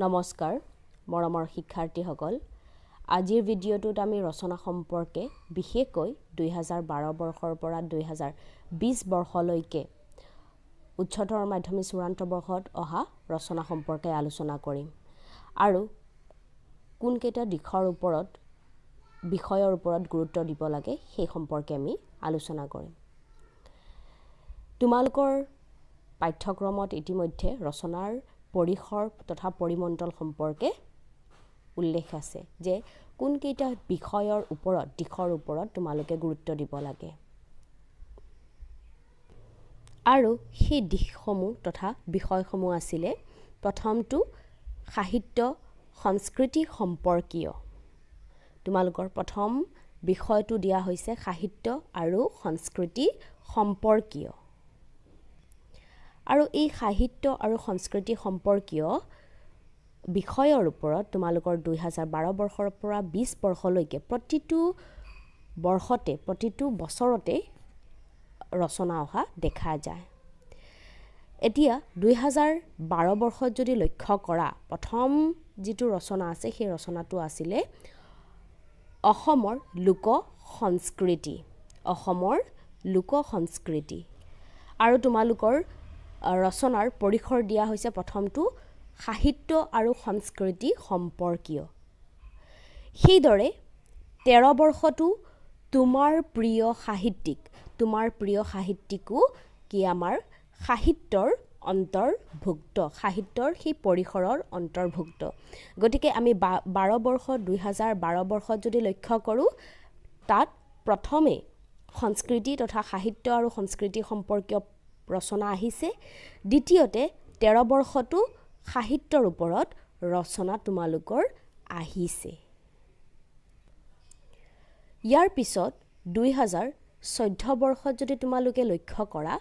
নমস্কাৰ মৰমৰ শিক্ষাৰ্থীসকল আজিৰ ভিডিঅ'টোত আমি ৰচনা সম্পৰ্কে বিশেষকৈ 2012 বৰ্ষৰ পৰা 2020 বৰ্ষলৈকে উচ্চতৰ মাধ্যমিক চূড়ান্ত বৰ্ষত অহা ৰচনা সম্পৰ্কে আলোচনা কৰিম আৰু কোনকেইটা বিষয়ৰ ওপৰত গুৰুত্ব দিব লাগে সেই সম্পৰ্কে আমি আলোচনা কৰিম তোমালোকৰ পাঠ্যক্ৰমত ইতিমধ্যে ৰচনাৰ পৰিসৰ তথা পৰিমণ্ডল সম্পৰ্কে উল্লেখ আছে যে কোনকেইটা দিশৰ ওপৰত তোমালোকে গুৰুত্ব দিব লাগে আৰু সেই দিশসমূহ তথা বিষয়সমূহ আছিলে প্ৰথমটো সাহিত্য সংস্কৃতি সম্পৰ্কীয় তোমালোকৰ প্ৰথম বিষয়টো দিয়া হৈছে সাহিত্য আৰু সংস্কৃতি সম্পৰ্কীয় আৰু এই সাহিত্য আৰু সংস্কৃতি সম্পৰ্কীয় বিষয়ৰ ওপৰত তোমালোকৰ 2012 বৰ্ষৰ পৰা 20 বৰ্ষলৈকে প্ৰতিটো বছৰতে ৰচনা অহা দেখা যায় এতিয়া 2012 বৰ্ষত যদি লক্ষ্য কৰা প্ৰথম যিটো ৰচনা আছে সেই ৰচনাটো আছিলে অসমৰ লোক সংস্কৃতি আৰু তোমালোকৰ ৰচনাৰ পৰিসৰ দিয়া হৈছে প্ৰথমটো সাহিত্য আৰু সংস্কৃতি সম্পৰ্কীয় সেইদৰে 13 বৰ্ষটো তোমাৰ প্ৰিয় সাহিত্যিকো কি আমাৰ সাহিত্যৰ সেই পৰিসৰৰ অন্তৰ্ভুক্ত গতিকে আমি 2012 বৰ্ষত যদি লক্ষ্য কৰোঁ তাত প্ৰথমে সংস্কৃতি তথা সাহিত্য আৰু সংস্কৃতি সম্পৰ্কীয় ৰচনা আহিছে দ্বিতীয়তে 13 বৰ্ষটো সাহিত্যৰ ওপৰত ৰচনা তোমালোকৰ আহিছে ইয়াৰ পিছত 2014 বৰ্ষত যদি তোমালোকে লক্ষ্য কৰা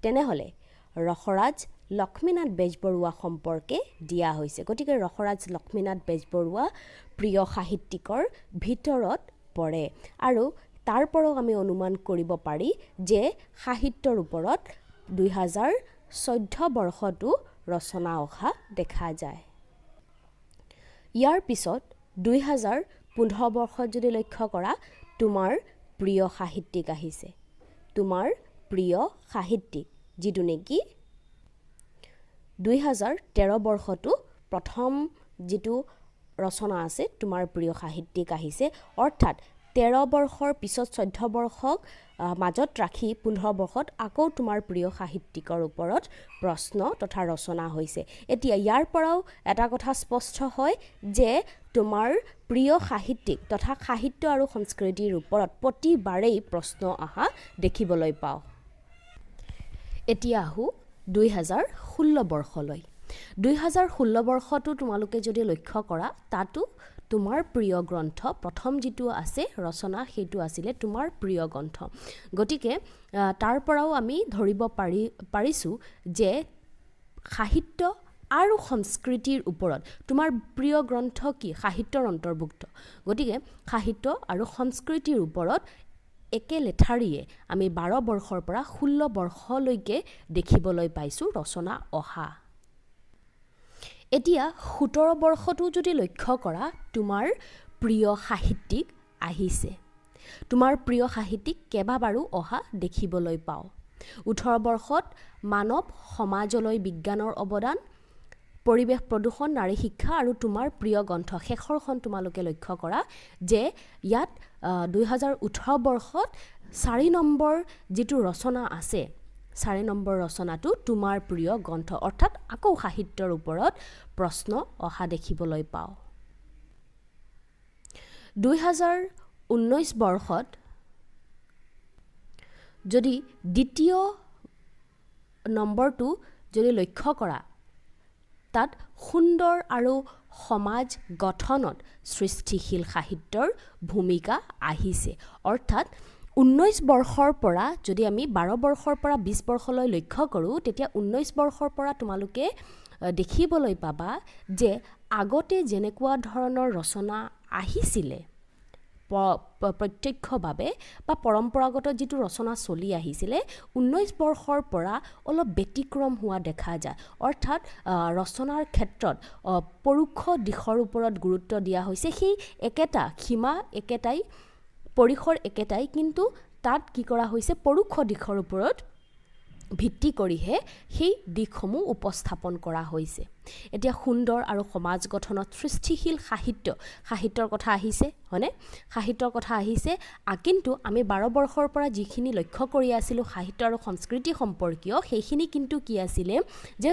তেনেহলে ৰসৰাজ লক্ষ্মীনাথ বেজবৰুৱা সম্পৰ্কে দিয়া হৈছে গতিকে ৰসৰাজ লক্ষ্মীনাথ বেজবৰুৱা প্ৰিয় সাহিত্যিকৰ ভিতৰত পৰে আৰু তাৰ পৰাও আমি অনুমান কৰিব পাৰি যে সাহিত্যৰ ওপৰত 2014 বৰ্ষটো ৰচনা অহা দেখা যায় ইয়াৰ পিছত 2015 বৰ্ষত যদি লক্ষ্য কৰা তোমাৰ প্ৰিয় সাহিত্যিক আহিছে যিটো নেকি 2013 বৰ্ষটো প্ৰথম যিটো ৰচনা আছে তোমাৰ প্ৰিয় সাহিত্যিক আহিছে অৰ্থাৎ 13 বৰ্ষৰ পিছত 14 বৰ্ষক মাজত ৰাখি 15 বৰ্ষত আকৌ তোমাৰ প্ৰিয় সাহিত্যিকৰ ওপৰত প্ৰশ্ন তথা ৰচনা হৈছে এতিয়া ইয়াৰ পৰাও এটা কথা স্পষ্ট হয় যে তোমাৰ প্ৰিয় সাহিত্যিক তথা সাহিত্য আৰু সংস্কৃতিৰ ওপৰত প্ৰতিবাৰেই প্ৰশ্ন অহা দেখিবলৈ পাওঁ এতিয়া আহো 2016 বৰ্ষলৈ 2016 বৰ্ষটো তোমালোকে যদি লক্ষ্য কৰা তাতো তোমাৰ প্ৰিয় গ্ৰন্থ প্ৰথম যিটো আছে ৰচনা সেইটো আছিলে তোমাৰ প্ৰিয় গ্ৰন্থ গতিকে তাৰ পৰাও আমি ধৰিব পাৰিছো যে সাহিত্য আৰু সংস্কৃতিৰ ওপৰত তোমাৰ প্ৰিয় গ্ৰন্থ কি সাহিত্যৰ অন্তৰ্ভুক্ত গতিকে সাহিত্য আৰু সংস্কৃতিৰ ওপৰত একে লেঠাৰিয়ে আমি 12 বৰ্ষৰ পৰা 16 বৰ্ষলৈকে দেখিবলৈ পাইছো ৰচনা অহা এতিয়া 17 বৰ্ষটো যদি লক্ষ্য কৰা তোমাৰ প্ৰিয় সাহিত্যিক আহিছে তোমাৰ প্ৰিয় সাহিত্যিক কেইবাবাৰো অহা দেখিবলৈ পাওঁ 18 বৰ্ষত মানৱ সমাজলৈ বিজ্ঞানৰ অৱদান পৰিৱেশ প্ৰদূষণ নাৰী শিক্ষা আৰু তোমাৰ প্ৰিয় গ্ৰন্থ শেষৰখন তোমালোকে লক্ষ্য কৰা যে ইয়াত 2018 বৰ্ষত 4 নম্বৰ যিটো ৰচনা আছে 4 নম্বৰ ৰচনাটো তোমাৰ প্ৰিয় গ্ৰন্থ অৰ্থাৎ আকৌ সাহিত্যৰ ওপৰত প্ৰশ্ন অহা দেখিবলৈ পাওঁ 2019 বৰ্ষত যদি দ্বিতীয় নম্বৰটো যদি লক্ষ্য কৰা তাত সুন্দৰ আৰু সমাজ গঠনত সৃষ্টিশীল সাহিত্যৰ ভূমিকা আহিছে অৰ্থাৎ 19 বৰ্ষৰ পৰা যদি আমি 12 বৰ্ষৰ পৰা 20 বৰ্ষলৈ লক্ষ্য কৰোঁ তেতিয়া 19 বৰ্ষৰ পৰা তোমালোকে দেখিবলৈ পাবা যে আগতে যেনেকুৱা ধৰণৰ ৰচনা আহিছিলে প্ৰত্যক্ষভাৱে বা পৰম্পৰাগত যিটো ৰচনা চলি আহিছিলে 19 বৰ্ষৰ পৰা অলপ ব্যতিক্ৰম হোৱা দেখা যায় অৰ্থাৎ ৰচনাৰ ক্ষেত্ৰত পৰোক্ষ দিশৰ ওপৰত গুৰুত্ব দিয়া হৈছে সেই একেটা সীমা একেটাই পৰিসৰ একেটাই কিন্তু তাত কি কৰা হৈছে পৰোক্ষ দিশৰ ওপৰত ভিত্তি কৰিহে সেই দিশসমূহ উপস্থাপন কৰা হৈছে এতিয়া সুন্দৰ আৰু সমাজ গঠনত সৃষ্টিশীল সাহিত্যৰ কথা আহিছে হয়নে সাহিত্যৰ কথা আহিছে কিন্তু আমি 12 বৰ্ষৰ পৰা যিখিনি লক্ষ্য কৰি আছিলোঁ সাহিত্য আৰু সংস্কৃতি সম্পৰ্কীয় সেইখিনি কিন্তু কি আছিলে যে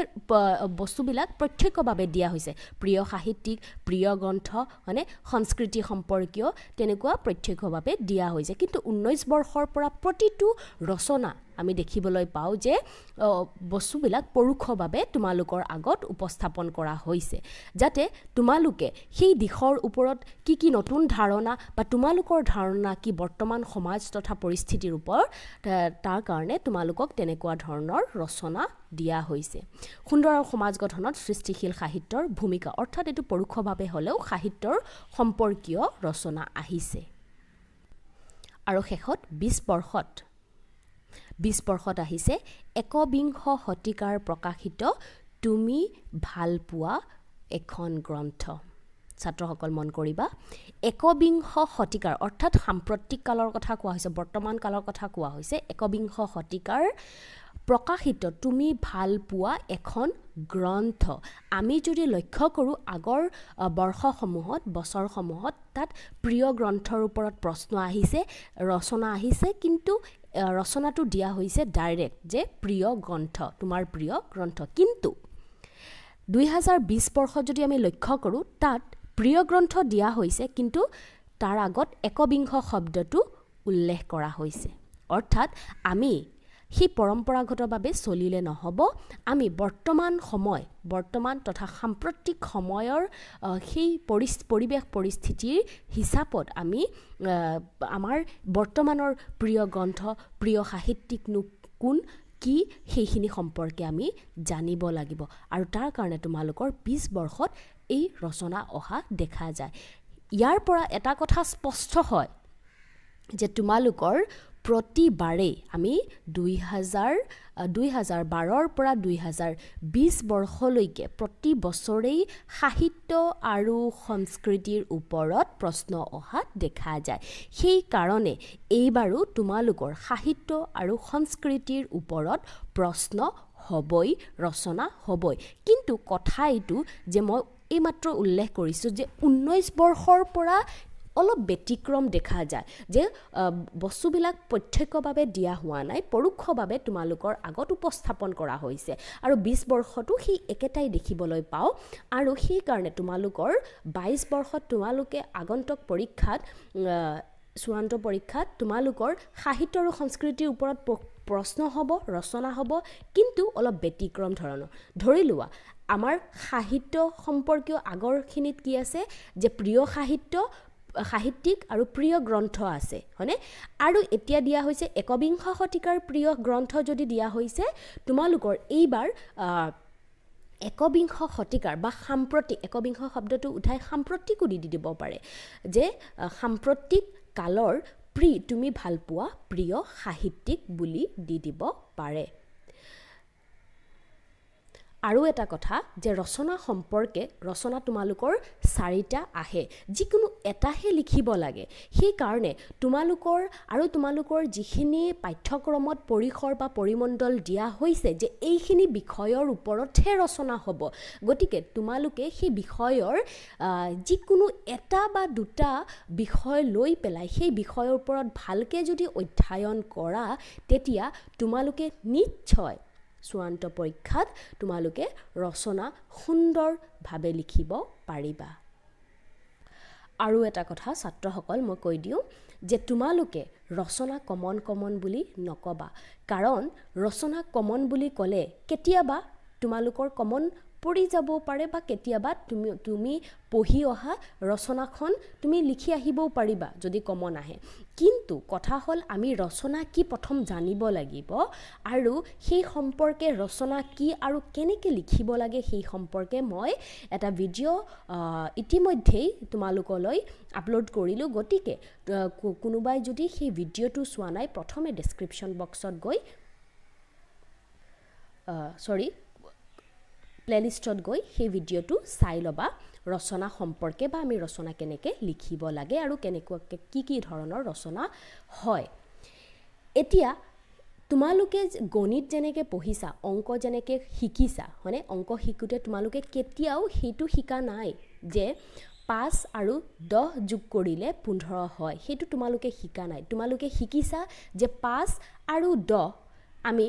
বস্তুবিলাক প্ৰত্যক্ষভাৱে দিয়া হৈছে প্ৰিয় সাহিত্যিক প্ৰিয় গ্ৰন্থ হয়নে সংস্কৃতি সম্পৰ্কীয় তেনেকুৱা প্ৰত্যক্ষভাৱে দিয়া হৈছে কিন্তু 19 বৰ্ষৰ পৰা প্ৰতিটো ৰচনা আমি দেখিবলৈ পাওঁ যে বস্তুবিলাক পৰোক্ষভাৱে তোমালোকৰ আগত উপস্থাপন কৰা হৈছে যাতে তোমালোকে সেই দিশৰ ওপৰত কি নতুন ধাৰণা বা তোমালোকৰ ধাৰণা কি বৰ্তমান সমাজ তথা পৰিস্থিতিৰ ওপৰত তাৰ কাৰণে তোমালোকক তেনেকুৱা ধৰণৰ ৰচনা দিয়া হৈছে সুন্দৰ আৰু সমাজ গঠনত সৃষ্টিশীল সাহিত্যৰ ভূমিকা অৰ্থাৎ এইটো পৰোক্ষভাৱে হ'লেও সাহিত্যৰ সম্পৰ্কীয় ৰচনা আহিছে আৰু শেষত 20 বৰ্ষত আহিছে একবিংশ শতিকাৰ প্ৰকাশিত তুমি ভাল পোৱা এখন গ্ৰন্থ ছাত্ৰসকল মন কৰিবা একবিংশ শতিকাৰ অৰ্থাৎ সাম্প্ৰতিক কালৰ কথা কোৱা হৈছে বৰ্তমান কালৰ কথা কোৱা হৈছে একবিংশ শতিকাৰ প্ৰকাশিত তুমি ভাল পোৱা এখন গ্ৰন্থ আমি যদি লক্ষ্য কৰোঁ আগৰ বছৰসমূহত তাত প্ৰিয় গ্ৰন্থৰ ওপৰত প্ৰশ্ন আহিছে ৰচনা আহিছে কিন্তু ৰচনাটো দিয়া হৈছে ডাইৰেক্ট যে প্ৰিয় গ্ৰন্থ তোমাৰ প্ৰিয় গ্ৰন্থ কিন্তু 2020 বৰ্ষত যদি আমি লক্ষ্য কৰোঁ তাত প্ৰিয় গ্ৰন্থ দিয়া হৈছে কিন্তু তাৰ আগত একবিংশ শব্দটো উল্লেখ কৰা হৈছে অৰ্থাৎ আমি সেই পৰম্পৰাগতভাৱে চলিলে নহ'ব আমি বৰ্তমান তথা সাম্প্ৰতিক সময়ৰ সেই পৰিৱেশ পৰিস্থিতিৰ হিচাপত আমি আমাৰ বৰ্তমানৰ প্ৰিয় গ্ৰন্থ প্ৰিয় সাহিত্যিকনো কোন কি সেইখিনি সম্পৰ্কে আমি জানিব লাগিব আৰু তাৰ কাৰণে তোমালোকৰ 20 বৰ্ষত এই ৰচনা অহা দেখা যায় ইয়াৰ পৰা এটা কথা স্পষ্ট হয় যে তোমালোকৰ প্ৰতিবাৰে আমি 2012ৰ পৰা 2020 বৰ্ষলৈকে প্ৰতি বছৰেই সাহিত্য আৰু সংস্কৃতিৰ ওপৰত প্ৰশ্ন অহা দেখা যায় সেই কাৰণে এইবাৰো তোমালোকৰ সাহিত্য আৰু সংস্কৃতিৰ ওপৰত প্ৰশ্ন হ'বই ৰচনা হ'বই কিন্তু কথা এইটো যে মই এইমাত্ৰ উল্লেখ কৰিছোঁ যে 19 বৰ্ষৰ পৰা অলপ ব্যতিক্ৰম দেখা যায় যে বস্তুবিলাক প্ৰত্যক্ষভাৱে দিয়া হোৱা নাই পৰোক্ষভাৱে তোমালোকৰ আগত উপস্থাপন কৰা হৈছে আৰু 20 বৰ্ষতো সেই একেটাই দেখিবলৈ পাওঁ আৰু সেই কাৰণে তোমালোকৰ 22 বৰ্ষত তোমালোকে আগন্তুক পৰীক্ষাত চূড়ান্ত পৰীক্ষাত তোমালোকৰ সাহিত্য আৰু সংস্কৃতিৰ ওপৰত প্ৰশ্ন হ'ব ৰচনা হ'ব কিন্তু অলপ ব্যতিক্ৰম ধৰণৰ ধৰি লোৱা আমাৰ সাহিত্য সম্পৰ্কীয় আগৰখিনিত কি আছে যে প্ৰিয় সাহিত্যিক আৰু প্ৰিয় গ্ৰন্থ আছে হয়নে আৰু এতিয়া দিয়া হৈছে একবিংশ শতিকাৰ প্ৰিয় গ্ৰন্থ যদি দিয়া হৈছে তোমালোকৰ এইবাৰ একবিংশ শতিকাৰ বা সাম্প্ৰতিক একবিংশ শব্দটো উঠাই সাম্প্ৰতিকো দি দিব পাৰে যে সাম্প্ৰতিক কালৰ তুমি ভাল পোৱা প্ৰিয় সাহিত্যিক বুলি দি দিব পাৰে আৰু এটা কথা যে ৰচনা সম্পৰ্কে ৰচনা তোমালোকৰ 4টা আহে যিকোনো এটাহে লিখিব লাগে সেই কাৰণে তোমালোকৰ যিখিনি পাঠ্যক্ৰমত পৰিসৰ বা পৰিমণ্ডল দিয়া হৈছে যে এইখিনি বিষয়ৰ ওপৰতহে ৰচনা হ'ব গতিকে তোমালোকে সেই বিষয়ৰ যিকোনো এটা বা দুটা বিষয় লৈ পেলাই সেই বিষয়ৰ ওপৰত ভালকৈ যদি অধ্যয়ন কৰা তেতিয়া তোমালোকে নিশ্চয় চূড়ান্ত পৰীক্ষাত তোমালোকে ৰচনা সুন্দৰভাৱে লিখিব পাৰিবা আৰু এটা কথা ছাত্ৰসকল মই কৈ দিওঁ যে তোমালোকে ৰচনা কমন বুলি নকবা কাৰণ ৰচনা কমন বুলি ক'লে কেতিয়াবা তোমালোকৰ কমন পৰি যাব পাৰে বা কেতিয়াবা তুমি পঢ়ি অহা ৰচনাখন তুমি লিখি আহিবও পাৰিবা যদি কমন আহে কিন্তু কথা হ'ল আমি ৰচনা কি প্ৰথম জানিব লাগিব আৰু সেই সম্পৰ্কে ৰচনা কি আৰু কেনেকৈ লিখিব লাগে সেই সম্পৰ্কে মই এটা ভিডিঅ' ইতিমধ্যেই তোমালোকলৈ আপলোড কৰিলোঁ গতিকে কোনোবাই যদি সেই ভিডিঅ'টো চোৱা নাই প্ৰথমে ডেছক্ৰিপশ্যন বক্সত গৈ প্লেলিষ্টত গৈ সেই ভিডিঅ'টো চাই ল'বা ৰচনা সম্পৰ্কে বা আমি ৰচনা কেনেকৈ লিখিব লাগে আৰু কেনেকুৱাকৈ কি ধৰণৰ ৰচনা হয় এতিয়া তোমালোকে গণিত যেনেকৈ পঢ়িছা অংক যেনেকৈ শিকিছা হয়নে অংক শিকোঁতে তোমালোকে কেতিয়াও সেইটো শিকা নাই যে 5 আৰু 10 যোগ কৰিলে 15 হয় সেইটো তোমালোকে শিকা নাই তোমালোকে শিকিছা যে 5 আৰু 10 আমি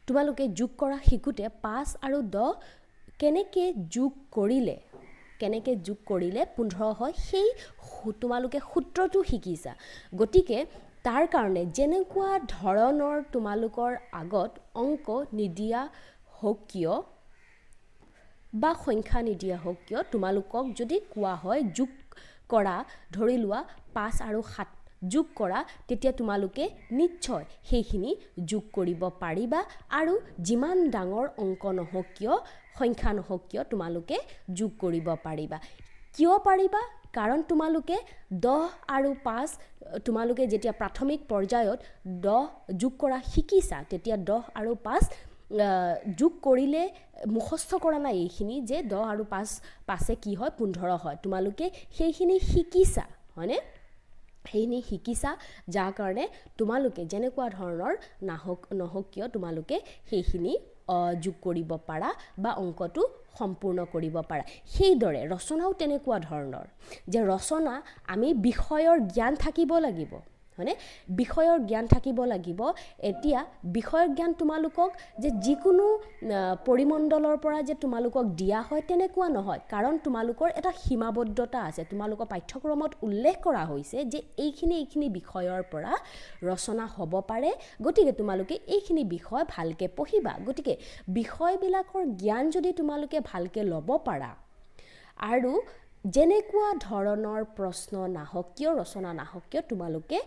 তোমালোকে যোগ কৰা শিকোঁতে 5 আৰু 10 কেনেকৈ যোগ কৰিলে 15 হয় সেই তোমালোকে সূত্ৰটো শিকিছা গতিকে তাৰ কাৰণে যেনেকুৱা ধৰণৰ তোমালোকৰ আগত অংক নিদিয়া হওক কিয় বা সংখ্যা নিদিয়া হওক কিয় তোমালোকক যদি কোৱা হয় যোগ কৰা ধৰি লোৱা 5 আৰু 7 যোগ কৰা তেতিয়া তোমালোকে নিশ্চয় সেইখিনি যোগ কৰিব পাৰিবা আৰু যিমান ডাঙৰ অংক নহওক কিয় সংখ্যা নহওক কিয় তোমালোকে যোগ কৰিব পাৰিবা কিয় পাৰিবা কাৰণ তোমালোকে 10 আৰু 5 তোমালোকে যেতিয়া প্ৰাথমিক পৰ্যায়ত 10 যোগ কৰা শিকিছা তেতিয়া 10 আৰু 5 যোগ কৰিলে মুখস্থ কৰা নাই এইখিনি যে 10 আৰু 5 কি হয় 15 হয় তোমালোকে সেইখিনি শিকিছা হয়নে সেইখিনি শিকিছা যাৰ কাৰণে তোমালোকে যেনেকুৱা ধৰণৰ নহওক কিয় তোমালোকে সেইখিনি যোগ কৰিব পাৰা বা অংকটো সম্পূৰ্ণ কৰিব পাৰা সেইদৰে ৰচনাও তেনেকুৱা ধৰণৰ যে ৰচনা আমি বিষয়ৰ জ্ঞান থাকিব লাগিব হয়নে বিষয়ৰ জ্ঞান থাকিব লাগিব এতিয়া বিষয়ৰ জ্ঞান তোমালোকক যে যিকোনো পৰিমণ্ডলৰ পৰা যে তোমালোকক দিয়া হয় তেনেকুৱা নহয় কাৰণ তোমালোকৰ এটা সীমাবদ্ধতা আছে তোমালোকৰ পাঠ্যক্ৰমত উল্লেখ কৰা হৈছে যে এইখিনি বিষয়ৰ পৰা ৰচনা হ'ব পাৰে গতিকে তোমালোকে এইখিনি বিষয় ভালকৈ পঢ়িবা গতিকে বিষয়বিলাকৰ জ্ঞান যদি তোমালোকে ভালকৈ ল'ব পাৰা আৰু যেনেকুৱা ধৰণৰ প্ৰশ্ন নাহক কিয় ৰচনা নাহক কিয় তোমালোকে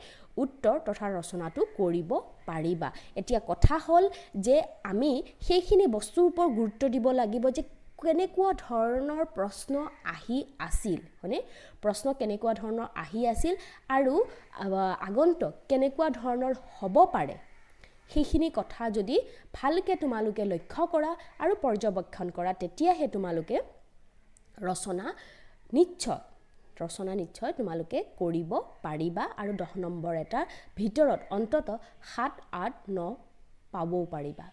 উত্তৰ তথা ৰচনাটো কৰিব পাৰিবা এতিয়া কথা হ'ল যে আমি সেইখিনি বস্তুৰ ওপৰত গুৰুত্ব দিব লাগিব যে কেনেকুৱা ধৰণৰ প্ৰশ্ন আহি আছিল হয়নে প্ৰশ্ন কেনেকুৱা ধৰণৰ আহি আছিল আৰু আগন্তুক কেনেকুৱা ধৰণৰ হ'ব পাৰে সেইখিনি কথা যদি ভালকৈ তোমালোকে লক্ষ্য কৰা আৰু পৰ্যবেক্ষণ কৰা তেতিয়াহে তোমালোকে ৰচনা নিশ্চয় তোমালোকে কৰিব পাৰিবা আৰু 10 নম্বৰ এটাৰ ভিতৰত অন্তত 7, 8, 9 পাবও পাৰিবা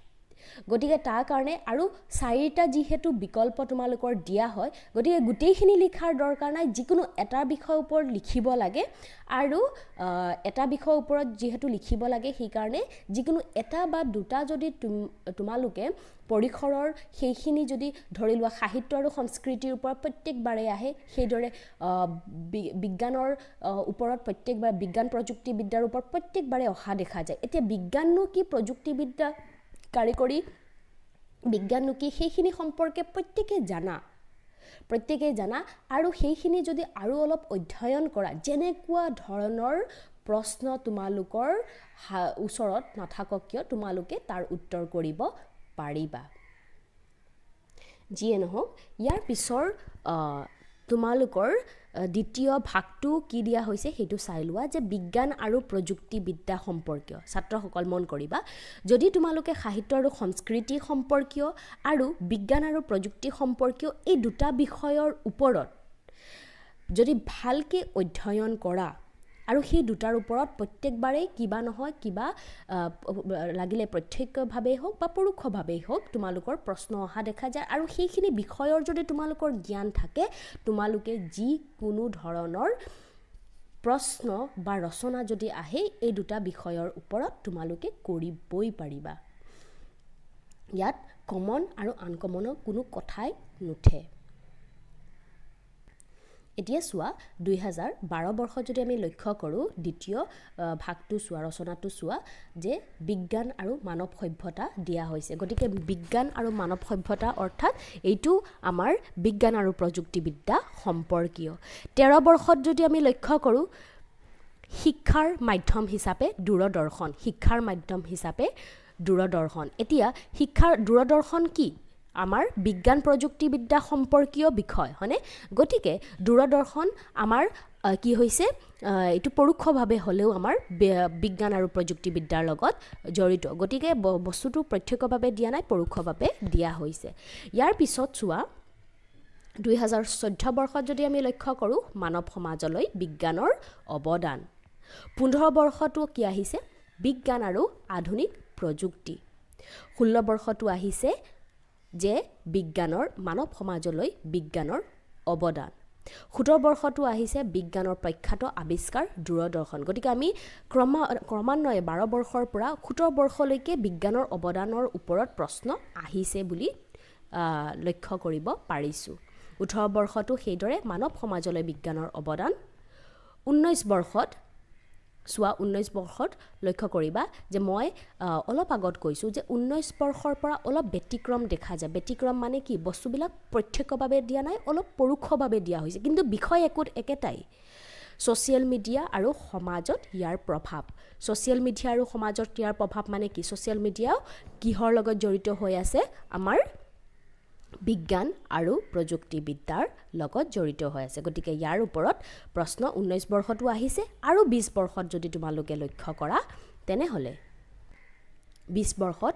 গতিকে তাৰ কাৰণে আৰু 4টা যিহেতু বিকল্প তোমালোকৰ দিয়া হয় গতিকে গোটেইখিনি লিখাৰ দৰকাৰ নাই যিকোনো এটা বিষয়ৰ ওপৰত লিখিব লাগে আৰু এটা বিষয়ৰ ওপৰত যিহেতু লিখিব লাগে সেইকাৰণে যিকোনো এটা বা দুটা যদি তোমালোকে পৰিসৰৰ সেইখিনি যদি ধৰি লোৱা সাহিত্য আৰু সংস্কৃতিৰ ওপৰত প্ৰত্যেকবাৰে আহে সেইদৰে বিজ্ঞানৰ ওপৰত প্ৰত্যেকবাৰ বিজ্ঞান প্ৰযুক্তিবিদ্যাৰ ওপৰত প্ৰত্যেকবাৰে অহা দেখা যায় এতিয়া বিজ্ঞাননো কি প্ৰযুক্তিবিদ্যা কাৰিকৰী বিজ্ঞাননো কি সেইখিনি সম্পৰ্কে প্ৰত্যেকেই জানা আৰু সেইখিনি যদি আৰু অলপ অধ্যয়ন কৰা যেনেকুৱা ধৰণৰ প্ৰশ্ন তোমালোকৰ ওচৰত নাথাকক কিয় তোমালোকে তাৰ উত্তৰ কৰিব পাৰিবা যিয়ে নহওক ইয়াৰ পিছৰ তোমালোকৰ দ্বিতীয় ভাগটো কি দিয়া হৈছে সেইটো চাই লোৱা যে বিজ্ঞান আৰু প্ৰযুক্তিবিদ্যা সম্পৰ্কীয় ছাত্ৰসকল মন কৰিবা যদি তোমালোকে সাহিত্য আৰু সংস্কৃতি সম্পৰ্কীয় আৰু বিজ্ঞান আৰু প্ৰযুক্তি সম্পৰ্কীয় এই দুটা বিষয়ৰ ওপৰত যদি ভালকৈ অধ্যয়ন কৰা আৰু সেই দুটাৰ ওপৰত প্ৰত্যেকবাৰেই কিবা নহয় কিবা লাগিলে প্ৰত্যক্ষভাৱেই হওক বা পৰোক্ষভাৱেই হওক তোমালোকৰ প্ৰশ্ন অহা দেখা যায় আৰু সেইখিনি বিষয়ৰ যদি তোমালোকৰ জ্ঞান থাকে তোমালোকে যিকোনো ধৰণৰ প্ৰশ্ন বা ৰচনা যদি আহে এই দুটা বিষয়ৰ ওপৰত তোমালোকে কৰিবই পাৰিবা ইয়াত কমন আৰু আনকমনৰ কোনো কথাই নুঠে এতিয়া চোৱা 2012 বৰ্ষত যদি আমি লক্ষ্য কৰোঁ দ্বিতীয় ভাগটো চোৱা ৰচনাটো চোৱা যে বিজ্ঞান আৰু মানৱ সভ্যতা দিয়া হৈছে গতিকে বিজ্ঞান আৰু মানৱ সভ্যতা অৰ্থাৎ এইটো আমাৰ বিজ্ঞান আৰু প্ৰযুক্তিবিদ্যা সম্পৰ্কীয় 13 বৰ্ষত যদি আমি লক্ষ্য কৰোঁ শিক্ষাৰ মাধ্যম হিচাপে দূৰদৰ্শন শিক্ষাৰ মাধ্যম হিচাপে দূৰদৰ্শন এতিয়া শিক্ষাৰ দূৰদৰ্শন কি আমাৰ বিজ্ঞান প্ৰযুক্তিবিদ্যা সম্পৰ্কীয় বিষয় হয়নে গতিকে দূৰদৰ্শন আমাৰ কি হৈছে এইটো পৰোক্ষভাৱে হ'লেও আমাৰ বিজ্ঞান আৰু প্ৰযুক্তিবিদ্যাৰ লগত জড়িত গতিকে বস্তুটো প্ৰত্যক্ষভাৱে দিয়া নাই পৰোক্ষভাৱে দিয়া হৈছে ইয়াৰ পিছত চোৱা 2014 বৰ্ষত যদি আমি লক্ষ্য কৰোঁ মানৱ সমাজলৈ বিজ্ঞানৰ অৱদান 15 বৰ্ষটো কি আহিছে বিজ্ঞান আৰু আধুনিক প্ৰযুক্তি 16 বৰ্ষটো আহিছে যে বিজ্ঞানৰ মানৱ সমাজলৈ বিজ্ঞানৰ অৱদান 17 বৰ্ষটো আহিছে বিজ্ঞানৰ প্ৰখ্যাত আৱিষ্কাৰ দূৰদৰ্শন গতিকে আমি ক্ৰমান্বয়ে 12 বৰ্ষৰ পৰা 17 বৰ্ষলৈকে বিজ্ঞানৰ অৱদানৰ ওপৰত প্ৰশ্ন আহিছে বুলি লক্ষ্য কৰিব পাৰিছোঁ 18 বৰ্ষটো সেইদৰে মানৱ সমাজলৈ বিজ্ঞানৰ অৱদান 19 বৰ্ষত চোৱা 19 বৰ্ষত লক্ষ্য কৰিবা যে মই অলপ আগত কৈছোঁ যে 19 বৰ্ষৰ পৰা অলপ ব্যতিক্ৰম দেখা যায় ব্যতিক্ৰম মানে কি বস্তুবিলাক প্ৰত্যক্ষভাৱে দিয়া নাই অলপ পৰোক্ষভাৱে দিয়া হৈছে কিন্তু বিষয় একেটাই ছ'চিয়েল মিডিয়া আৰু সমাজত ইয়াৰ প্ৰভাৱ ছ'চিয়েল মিডিয়া আৰু সমাজত ইয়াৰ প্ৰভাৱ মানে কি ছ'চিয়েল মিডিয়াও কিহৰ লগত জড়িত হৈ আছে আমাৰ বিজ্ঞান আৰু প্ৰযুক্তিবিদ্যাৰ লগত জড়িত হৈ আছে গতিকে ইয়াৰ ওপৰত প্ৰশ্ন 19 বৰ্ষটো আহিছে আৰু 20 বৰ্ষত যদি তোমালোকে লক্ষ্য কৰা তেনেহ'লে 20 বৰ্ষত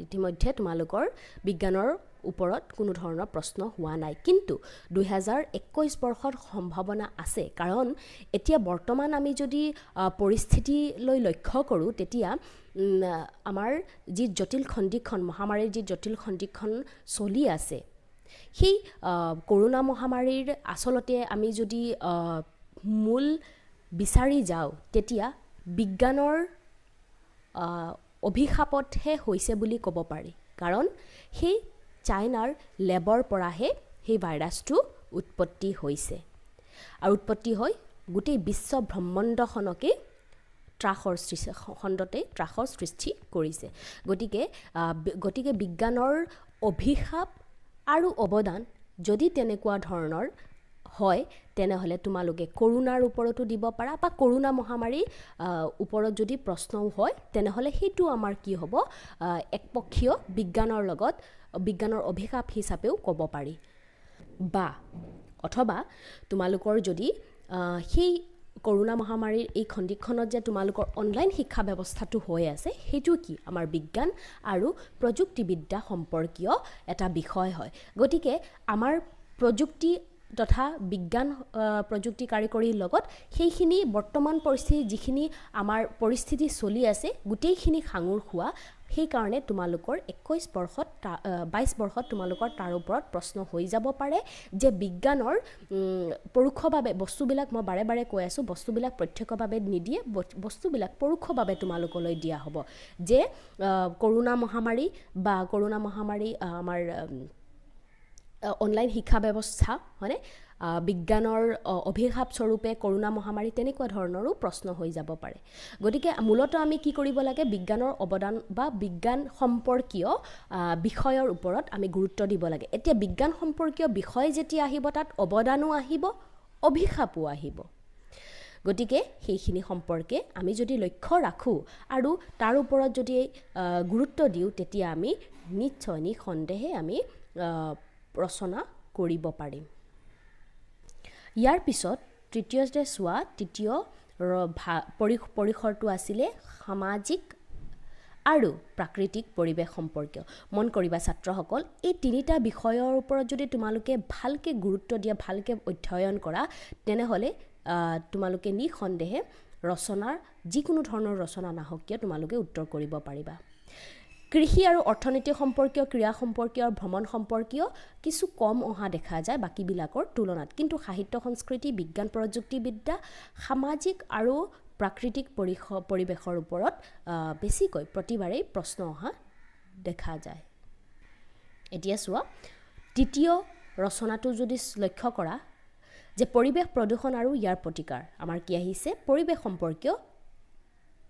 ইতিমধ্যে তোমালোকৰ বিজ্ঞানৰ ওপৰত কোনো ধৰণৰ প্ৰশ্ন হোৱা নাই কিন্তু 2021 বৰ্ষত সম্ভাৱনা আছে কাৰণ এতিয়া বৰ্তমান আমি যদি পৰিস্থিতিলৈ লক্ষ্য কৰোঁ তেতিয়া আমাৰ যি জটিল খণ্ডিখন মহামাৰীৰ যি জটিল খণ্ডিখন চলি আছে সেই কৰোনা মহামাৰীৰ আচলতে আমি যদি মূল বিচাৰি যাওঁ তেতিয়া বিজ্ঞানৰ অভিশাপতহে হৈছে বুলি ক'ব পাৰি কাৰণ সেই চাইনাৰ লেবৰ পৰাহে সেই ভাইৰাছটো উৎপত্তি হৈছে আৰু উৎপত্তি হৈ গোটেই বিশ্ব ব্ৰহ্মাণ্ডখনকে ত্ৰাসৰ সৃষ্টি কৰিছে গতিকে বিজ্ঞানৰ অভিশাপ আৰু অৱদান যদি তেনেকুৱা ধৰণৰ হয় তেনেহ'লে তোমালোকে কৰোনাৰ ওপৰতো দিব পাৰা বা কৰোনা মহামাৰীৰ ওপৰত যদি প্ৰশ্নও হয় তেনেহ'লে সেইটো আমাৰ কি হ'ব একপক্ষীয় বিজ্ঞানৰ অভিশাপ হিচাপেও ক'ব পাৰি বা অথবা তোমালোকৰ যদি সেই কৰোনা মহামাৰীৰ এই খণ্ডিকখনত যে তোমালোকৰ অনলাইন শিক্ষা ব্যৱস্থাটো হৈ আছে সেইটো কি আমাৰ বিজ্ঞান আৰু প্ৰযুক্তিবিদ্যা সম্পৰ্কীয় এটা বিষয় হয় গতিকে আমাৰ প্ৰযুক্তি তথা বিজ্ঞান প্ৰযুক্তি কাৰিকৰীৰ লগত সেইখিনি বৰ্তমান পৰিস্থিতি যিখিনি আমাৰ পৰিস্থিতি চলি আছে গোটেইখিনি সাঙুৰ হোৱা সেইকাৰণে তোমালোকৰ 22 বৰ্ষত তোমালোকৰ তাৰ ওপৰত প্ৰশ্ন হৈ যাব পাৰে যে বিজ্ঞানৰ পৰোক্ষভাৱে বস্তুবিলাক মই বাৰে বাৰে কৈ আছোঁ বস্তুবিলাক প্ৰত্যক্ষভাৱে নিদিয়ে বস্তুবিলাক পৰোক্ষভাৱে তোমালোকলৈ দিয়া হ'ব যে কৰোনা মহামাৰী আমাৰ অনলাইন শিক্ষা ব্যৱস্থা হয়নে বিজ্ঞানৰ অভিশাপ স্বৰূপে কৰোনা মহামাৰী তেনেকুৱা ধৰণৰো প্ৰশ্ন হৈ যাব পাৰে গতিকে মূলতঃ আমি কি কৰিব লাগে বিজ্ঞানৰ অৱদান বা বিজ্ঞান সম্পৰ্কীয় বিষয়ৰ ওপৰত আমি গুৰুত্ব দিব লাগে এতিয়া বিজ্ঞান সম্পৰ্কীয় বিষয় যেতিয়া আহিব তাত অৱদানো আহিব অভিশাপো আহিব গতিকে সেইখিনি সম্পৰ্কে আমি যদি লক্ষ্য ৰাখোঁ আৰু তাৰ ওপৰত যদি গুৰুত্ব দিওঁ তেতিয়া আমি নিশ্চয় নিঃসন্দেহে আমি ৰচনা কৰিব পাৰিম ইয়াৰ পিছত তৃতীয় পৰিসৰটো আছিলে সামাজিক আৰু প্ৰাকৃতিক পৰিৱেশ সম্পৰ্কীয় মন কৰিবা ছাত্ৰসকল এই তিনিটা বিষয়ৰ ওপৰত যদি তোমালোকে ভালকৈ গুৰুত্ব দিয়া ভালকৈ অধ্যয়ন কৰা তেনেহ'লে তোমালোকে নিঃসন্দেহে ৰচনাৰ যিকোনো ধৰণৰ ৰচনা নাহক কিয় তোমালোকে উত্তৰ কৰিব পাৰিবা কৃষি আৰু অৰ্থনীতি সম্পৰ্কীয় ক্ৰীড়া সম্পৰ্কীয় ভ্ৰমণ সম্পৰ্কীয় কিছু কম অহা দেখা যায় বাকীবিলাকৰ তুলনাত কিন্তু সাহিত্য সংস্কৃতি বিজ্ঞান প্ৰযুক্তিবিদ্যা সামাজিক আৰু প্ৰাকৃতিক পৰিৱেশৰ ওপৰত বেছিকৈ প্ৰতিবাৰেই প্ৰশ্ন অহা দেখা যায় এতিয়া চোৱা তৃতীয় ৰচনাটো যদি লক্ষ্য কৰা যে পৰিৱেশ প্ৰদূষণ আৰু ইয়াৰ প্ৰতিকাৰ আমাৰ কি আহিছে পৰিৱেশ সম্পৰ্কীয়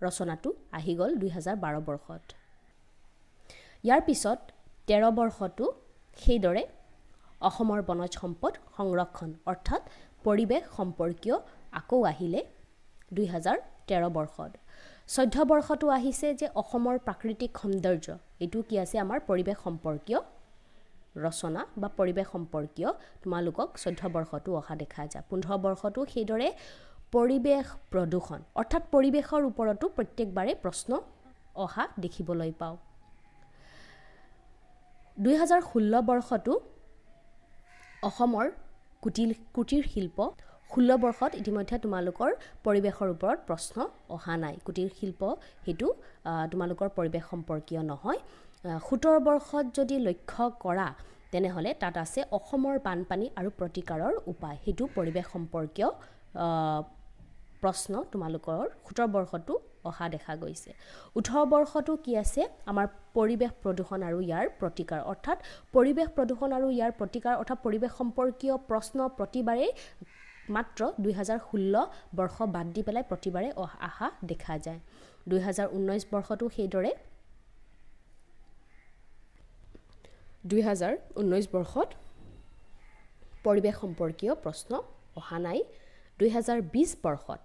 ৰচনাটো আহি গ'ল 2012 বৰ্ষত ইয়াৰ পিছত 13 বৰ্ষটো সেইদৰে অসমৰ বনজ সম্পদ সংৰক্ষণ অৰ্থাৎ পৰিৱেশ সম্পৰ্কীয় আকৌ আহিলে 2013 বৰ্ষত 14 বৰ্ষটো আহিছে যে অসমৰ প্ৰাকৃতিক সৌন্দৰ্য এটো কি আছে আমাৰ পৰিৱেশ সম্পৰ্কীয় ৰচনা বা পৰিৱেশ সম্পৰ্কীয় তোমালোকক 14 বৰ্ষটো অহা দেখা যায় 15 বৰ্ষটো সেইদৰে পৰিৱেশ প্ৰদূষণ অৰ্থাৎ পৰিৱেশৰ ওপৰতো প্ৰত্যেকবাৰে প্ৰশ্ন অহা দেখিবলৈ পাও 2016 বৰ্ষটো অসমৰ কুটিৰ শিল্প 16 বৰ্ষত ইতিমধ্যে তোমালোকৰ পৰিৱেশৰ ওপৰত প্ৰশ্ন অহা নাই কুটিৰ শিল্প হেতু তোমালোকৰ পৰিৱেশ সম্পৰ্কীয় নহয় 17 বৰ্ষত যদি লক্ষ্য কৰা তেনেহলে তাত আছে অসমৰ বানপানী আৰু প্ৰতিকাৰৰ উপায় হেতু পৰিৱেশ সম্পৰ্কীয় প্ৰশ্ন তোমালোকৰ 17 বৰ্ষটো অহা দেখা গৈছে 18 বৰ্ষটো কি আছে আমাৰ পৰিৱেশ প্ৰদূষণ আৰু ইয়াৰ প্ৰতিকাৰ অৰ্থাৎ পৰিৱেশ প্ৰদূষণ আৰু ইয়াৰ প্ৰতিকাৰ অৰ্থাৎ পৰিৱেশ সম্পৰ্কীয় প্ৰশ্ন প্ৰতিবাৰে মাত্ৰ 2016 বৰ্ষ বাদ দি পেলাই প্ৰতিবাৰে আহা দেখা যায় 2019 বৰ্ষটো সেইদৰে 2019 বৰ্ষত পৰিৱেশ সম্পৰ্কীয় প্ৰশ্ন অহা নাই 2020 বৰ্ষত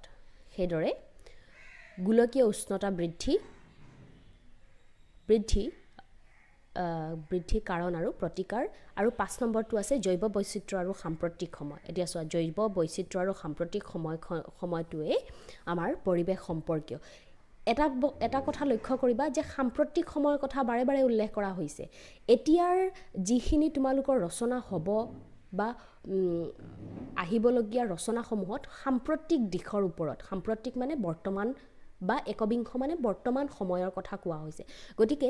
সেইদৰে গোলকীয় উষ্ণতা বৃদ্ধি কাৰণ আৰু প্ৰতিকাৰ আৰু 5 নম্বৰটো আছে জৈৱ বৈচিত্ৰ্য আৰু সাম্প্ৰতিক সময় এতিয়া চোৱা জৈৱ বৈচিত্ৰ্য আৰু সাম্প্ৰতিক সময়টোৱে আমাৰ পৰিৱেশ সম্পৰ্কীয় এটা কথা লক্ষ্য কৰিবা যে সাম্প্ৰতিক সময়ৰ কথা বাৰে বাৰে উল্লেখ কৰা হৈছে এতিয়াৰ যিখিনি তোমালোকৰ ৰচনা হ'ব বা আহিবলগীয়া ৰচনাসমূহত সাম্প্ৰতিক দিশৰ ওপৰত সাম্প্ৰতিক মানে বৰ্তমান বা একবিংশ মানে বৰ্তমান সময়ৰ কথা কোৱা হৈছে গতিকে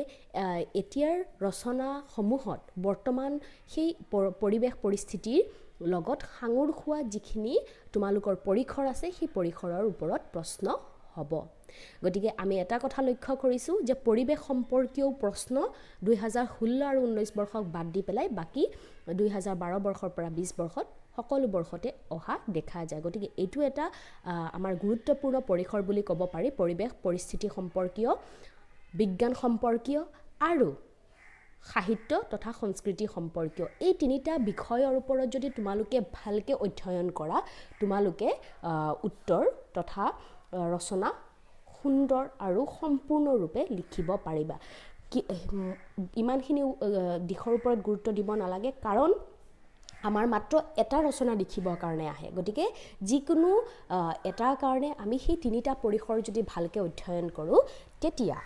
এতিয়াৰ ৰচনাসমূহত বৰ্তমান সেই পৰিৱেশ পৰিস্থিতিৰ লগত সাঙুৰ খোৱা যিখিনি তোমালোকৰ পৰিখৰ আছে সেই পৰিখৰৰ ওপৰত প্ৰশ্ন হ'ব গতিকে আমি এটা কথা লক্ষ্য কৰিছো যে পৰিৱেশ সম্পৰ্কীয় প্ৰশ্ন 2016 আৰু 19 বৰ্ষক বাদ দি পেলাই বাকি 2012 বৰ্ষৰ পৰা 20 বৰ্ষত সকলো বৰ্ষতে অহা দেখা যায় গতিকে এইটো এটা আমাৰ গুৰুত্বপূৰ্ণ পৰিখৰ বুলি ক'ব পাৰি পৰিৱেশ পৰিস্থিতি সম্পৰ্কীয় বিজ্ঞান সম্পৰ্কীয় আৰু সাহিত্য তথা সংস্কৃতি সম্পৰ্কীয় এই তিনিটা বিষয়ৰ ওপৰত যদি তোমালোকে ভালকে অধ্যয়ন কৰা তোমালোকে উত্তৰ তথা ৰচনা সুন্দৰ আৰু সম্পূৰ্ণৰূপে লিখিব পাৰিবা ইমানখিনি দিশৰ ওপৰত গুৰুত্ব দিব নালাগে কাৰণ আমাৰ মাত্ৰ এটা ৰচনা লিখিবৰ কাৰণে আহে গতিকে যিকোনো এটাৰ কাৰণে আমি সেই তিনিটা পৰিসৰ যদি ভালকে অধ্যয়ন কৰো তেতিয়া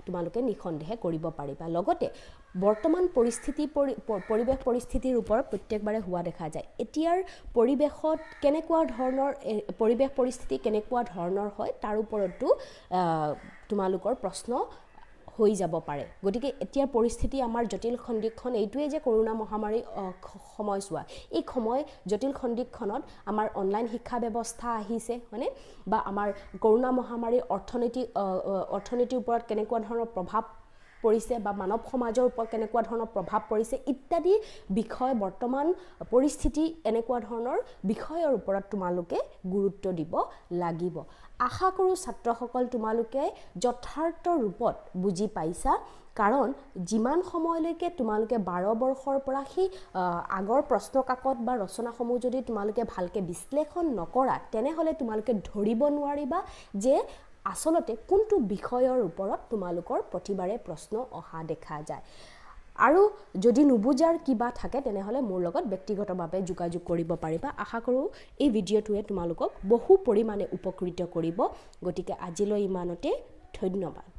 তোমালোকে নিখন্দেহে কৰিব পাৰিবা লগতে বৰ্তমান পৰিৱেশ পৰিস্থিতিৰ ওপৰত প্ৰত্যেকবাৰে হোৱা দেখা যায় এতিয়াৰ পৰিৱেশত কেনেকুৱা ধৰণৰ পৰিৱেশ পৰিস্থিতি কেনেকুৱা ধৰণৰ হয় তাৰ ওপৰতো তোমালোকৰ প্ৰশ্ন হৈ যাব পাৰে গতিকে এতিয়াৰ পৰিস্থিতি আমাৰ জটিল খণ্ডিকখন এইটোৱে যে কৰোনা মহামাৰী সময়ছোৱা এই সময় জটিল খণ্ডিকখনত আমাৰ অনলাইন শিক্ষা ব্যৱস্থা আহিছে মানে বা আমাৰ কৰোনা মহামাৰীৰ অৰ্থনীতিৰ ওপৰত কেনেকুৱা ধৰণৰ প্ৰভাৱ পৰিছে বা মানৱ সমাজৰ ওপৰত কেনেকুৱা ধৰণৰ প্ৰভাৱ পৰিছে ইত্যাদি বিষয় বৰ্তমান পৰিস্থিতি এনেকুৱা ধৰণৰ বিষয়ৰ ওপৰত তোমালোকে গুৰুত্ব দিব লাগিব আশা কৰো ছাত্ৰসকল তোমালোকে যথাৰ্থ ৰূপত বুজি পাইছা কাৰণ যিমান সময়লৈকে তোমালোকে 12 বৰ্ষৰ পৰা সেই আগৰ প্ৰশ্ন কাকত বা ৰচনাসমূহ যদি তোমালোকে ভালকে বিশ্লেষণ নকৰা তেনেহলে তোমালোকে ধৰিব নোৱাৰিবা যে আসলতে কোনটো বিষয়ৰ ওপৰত তোমালোকৰ প্ৰতিবাৰে প্ৰশ্ন অহা দেখা যায় আৰু যদি নুবুজাৰ কিবা থাকে তেনেহলে মোৰ লগত ব্যক্তিগতভাৱে যোগাযোগ কৰিব পাৰিবা আশা কৰো এই ভিডিঅ'টোৱে তোমালোকক বহু পৰিমাণে উপকৃত কৰিব গতিকে আজিলৈ ইমানতে ধন্যবাদ